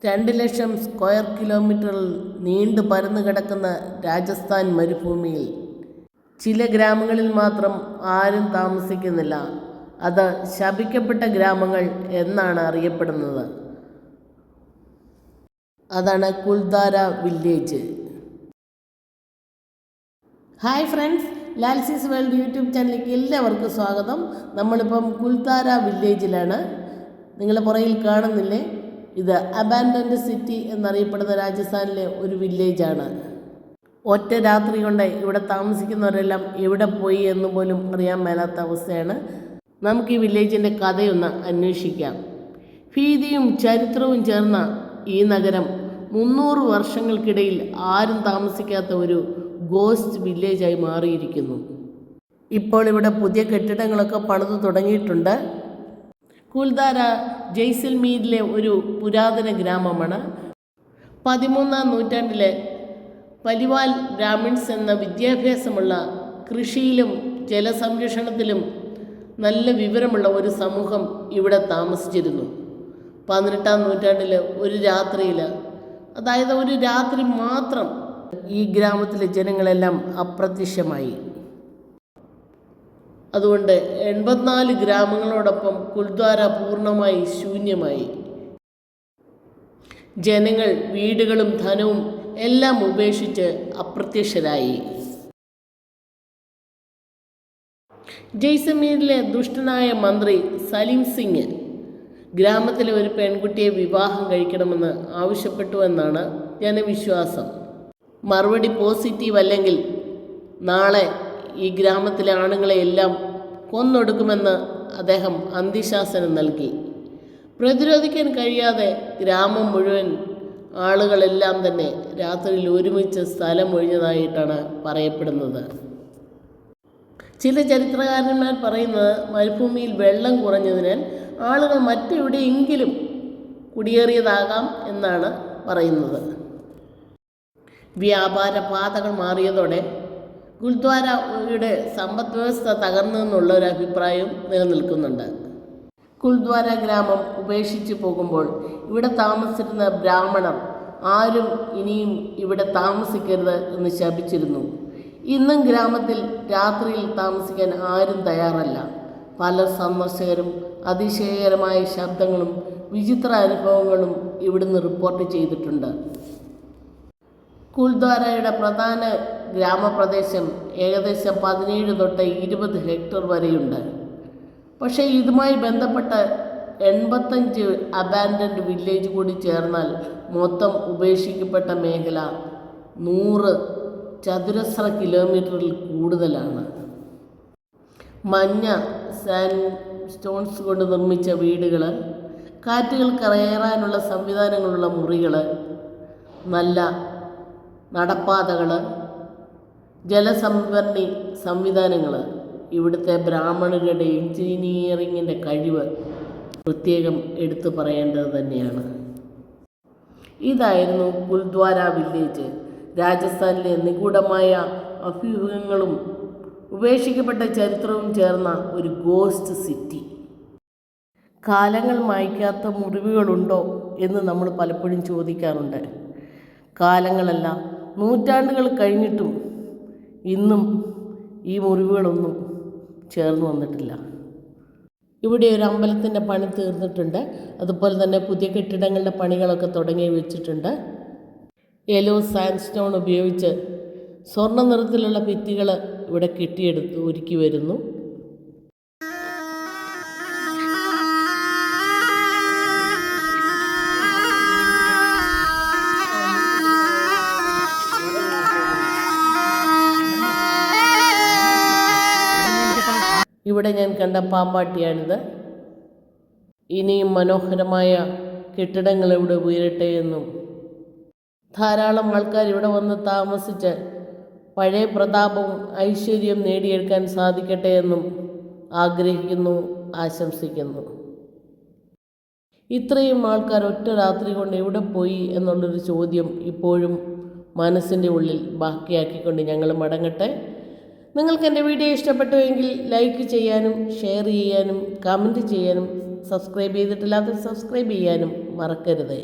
2,00,000 square കിലോമീറ്ററിൽ നീണ്ടു പരന്നു കിടക്കുന്ന രാജസ്ഥാൻ മരുഭൂമിയിൽ ചില ഗ്രാമങ്ങളിൽ മാത്രം ആരും താമസിക്കുന്നില്ല. അത് ശപിക്കപ്പെട്ട ഗ്രാമങ്ങൾ എന്നാണ് അറിയപ്പെടുന്നത്. അതാണ് കുൽദ്വാര വില്ലേജ്. ഹായ് ഫ്രണ്ട്സ്, ലാൽസീസ് വേൾഡ് യൂട്യൂബ് ചാനലിലേക്ക് എല്ലാവർക്കും സ്വാഗതം. നമ്മളിപ്പം കുൽദ്വാര വില്ലേജിലാണ്. നിങ്ങൾ പുറകിൽ കാണുന്നില്ലേ, ഇത് അബാൻഡൻഡ് സിറ്റി എന്നറിയപ്പെടുന്ന രാജസ്ഥാനിലെ ഒരു വില്ലേജാണ്. ഒറ്റ രാത്രി കൊണ്ട് ഇവിടെ താമസിക്കുന്നവരെല്ലാം എവിടെ പോയി എന്ന് പോലും അറിയാൻ മേലാത്ത അവസ്ഥയാണ്. നമുക്ക് ഈ വില്ലേജിൻ്റെ കഥയൊന്ന് അന്വേഷിക്കാം. ഭീതിയും ചരിത്രവും ചേർന്ന ഈ നഗരം 300 വർഷങ്ങൾക്കിടയിൽ ആരും താമസിക്കാത്ത ഒരു ഗോസ്റ്റ് വില്ലേജായി മാറിയിരിക്കുന്നു. ഇപ്പോൾ ഇവിടെ പുതിയ കെട്ടിടങ്ങളൊക്കെ പണിതു തുടങ്ങിയിട്ടുണ്ട്. കുൽദ്വാര ജയ്സൽമീരിലെ ഒരു പുരാതന ഗ്രാമമാണ്. 13-ാം നൂറ്റാണ്ടിലെ പരിവാൽ ബ്രാഹ്മിൺസ് എന്ന വിദ്യാഭ്യാസമുള്ള, കൃഷിയിലും ജലസംരക്ഷണത്തിലും നല്ല വിവരമുള്ള ഒരു സമൂഹം ഇവിടെ താമസിച്ചിരുന്നു. 18-ാം നൂറ്റാണ്ടിൽ ഒരു രാത്രിയിൽ, അതായത് ഒരു രാത്രി മാത്രം, ഈ ഗ്രാമത്തിലെ ജനങ്ങളെല്ലാം അപ്രത്യക്ഷമായി. അതുകൊണ്ട് 84 ഗ്രാമങ്ങളോടൊപ്പം കുൽദ്വാര പൂർണ്ണമായി ശൂന്യമായി. ജനങ്ങൾ വീടുകളും ധനവും എല്ലാം ഉപേക്ഷിച്ച് അപ്രത്യക്ഷരായി. ജയ്സൽമീരിലെ ദുഷ്ടനായ മന്ത്രി സലീം സിംഗ് ഗ്രാമത്തിലെ ഒരു പെൺകുട്ടിയെ വിവാഹം കഴിക്കണമെന്ന് ആവശ്യപ്പെട്ടുവെന്നാണ് ജനവിശ്വാസം. മറുപടി പോസിറ്റീവ് അല്ലെങ്കിൽ നാളെ ഈ ഗ്രാമത്തിലെ ആണുങ്ങളെയെല്ലാം കൊന്നൊടുക്കുമെന്ന് അദ്ദേഹം അന്ത്യശാസനം നൽകി. പ്രതിരോധിക്കാൻ കഴിയാതെ ഗ്രാമം മുഴുവൻ ആളുകളെല്ലാം തന്നെ രാത്രിയിൽ ഒരുമിച്ച് സ്ഥലം ഒഴിഞ്ഞതായിട്ടാണ് പറയപ്പെടുന്നത്. ചില ചരിത്രകാരന്മാർ പറയുന്നത് മരുഭൂമിയിൽ വെള്ളം കുറഞ്ഞതിനാൽ ആളുകൾ മറ്റെവിടെയെങ്കിലും കുടിയേറിയതാകാം എന്നാണ് പറയുന്നത്. വ്യാപാര പാതകൾ മാറിയതോടെ കുൽദ്വാരയുടെ സമ്പദ് വ്യവസ്ഥ തകർന്നെന്നുള്ള ഒരു അഭിപ്രായം നിലനിൽക്കുന്നുണ്ട്. കുൽദ്വാര ഗ്രാമം ഉപേക്ഷിച്ച് പോകുമ്പോൾ ഇവിടെ താമസിച്ചിരുന്ന ബ്രാഹ്മണർ ആരും ഇനിയും ഇവിടെ താമസിക്കരുത് എന്ന് ശപിച്ചിരുന്നു. ഇന്നും ഗ്രാമത്തിൽ രാത്രിയിൽ താമസിക്കാൻ ആരും തയ്യാറല്ല. പല സന്ദർശകരും അതിശയകരമായ ശബ്ദങ്ങളും വിചിത്ര അനുഭവങ്ങളും ഇവിടുന്ന് റിപ്പോർട്ട് ചെയ്തിട്ടുണ്ട്. കുൽദ്വാരയുടെ പ്രധാന ഗ്രാമപ്രദേശം ഏകദേശം 17 തൊട്ട് 20 ഹെക്ടർ വരെയുണ്ട്. പക്ഷേ ഇതുമായി ബന്ധപ്പെട്ട് 85 അബാൻഡൻഡ് വില്ലേജ് കൂടി ചേർന്നാൽ മൊത്തം ഉപേക്ഷിക്കപ്പെട്ട മേഖല 100 ചതുരശ്ര കിലോമീറ്ററിൽ കൂടുതലാണ്. മഞ്ഞ സാൻഡ് സ്റ്റോൺസ് കൊണ്ട് നിർമ്മിച്ച വീടുകൾ, കാറ്റുകൾ കയറാനുള്ള സംവിധാനങ്ങളുള്ള മുറികൾ, നല്ല നടപ്പാതകൾ, ജലസംഭരണി സംവിധാനങ്ങൾ, ഇവിടുത്തെ ബ്രാഹ്മണരുടെ എഞ്ചിനീയറിങ്ങിൻ്റെ കഴിവ് പ്രത്യേകം എടുത്തു പറയേണ്ടത് തന്നെയാണ്. ഇതായിരുന്നു കുൽദ്വാര വില്ലേജ്. രാജസ്ഥാനിലെ നിഗൂഢമായ അഭ്യൂഹങ്ങളും ഉപേക്ഷിക്കപ്പെട്ട ചരിത്രവും ചേർന്ന ഒരു ഗോസ്റ്റ് സിറ്റി. കാലങ്ങൾ മായ്ക്കാത്ത മുറിവുകളുണ്ടോ എന്ന് നമ്മൾ പലപ്പോഴും ചോദിക്കാറുണ്ട്. കാലങ്ങളല്ല, നൂറ്റാണ്ടുകൾ കഴിഞ്ഞിട്ടും ഇന്നും ഈ മുറിവുകളൊന്നും ചേർന്ന് വന്നിട്ടില്ല. ഇവിടെ ഒരു അമ്പലത്തിൻ്റെ പണി തീർന്നിട്ടുണ്ട്. അതുപോലെ തന്നെ പുതിയ കെട്ടിടങ്ങളുടെ പണികളൊക്കെ തുടങ്ങി വെച്ചിട്ടുണ്ട്. യെല്ലോ സാൻഡ് സ്റ്റോൺ ഉപയോഗിച്ച് സ്വർണ്ണ നിറത്തിലുള്ള ഭിത്തികൾ ഇവിടെ കെട്ടിയെടുത്ത് ഒരുക്കി വരുന്നു. ഇവിടെ ഞാൻ കണ്ട പാമ്പാട്ടിയാണിത്. ഇനിയും മനോഹരമായ കെട്ടിടങ്ങൾ ഇവിടെ ഉയരട്ടെ എന്നും ധാരാളം ആൾക്കാർ ഇവിടെ വന്ന് താമസിച്ച് പഴയ പ്രതാപവും ഐശ്വര്യവും നേടിയെടുക്കാൻ സാധിക്കട്ടെ എന്നും ആഗ്രഹിക്കുന്നു, ആശംസിക്കുന്നു. ഇത്രയും ആൾക്കാർ ഒറ്റ രാത്രി കൊണ്ട് എവിടെ പോയി എന്നുള്ളൊരു ചോദ്യം ഇപ്പോഴും മനസ്സിൻ്റെ ഉള്ളിൽ ബാക്കിയാക്കിക്കൊണ്ട് ഞങ്ങൾ മടങ്ങട്ടെ. നിങ്ങൾക്ക് എൻ്റെ വീഡിയോ ഇഷ്ടപ്പെട്ടുവെങ്കിൽ ലൈക്ക് ചെയ്യാനും ഷെയർ ചെയ്യാനും കമൻറ്റ് ചെയ്യാനും സബ്സ്ക്രൈബ് ചെയ്തിട്ടില്ലാത്തവർ സബ്സ്ക്രൈബ് ചെയ്യാനും മറക്കരുത്.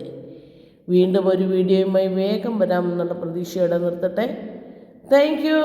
വീണ്ടും ഒരു വീഡിയോയുമായി വേഗം വരാമെന്നുള്ള പ്രതീക്ഷയോടെ നിർത്തട്ടെ. Thank you.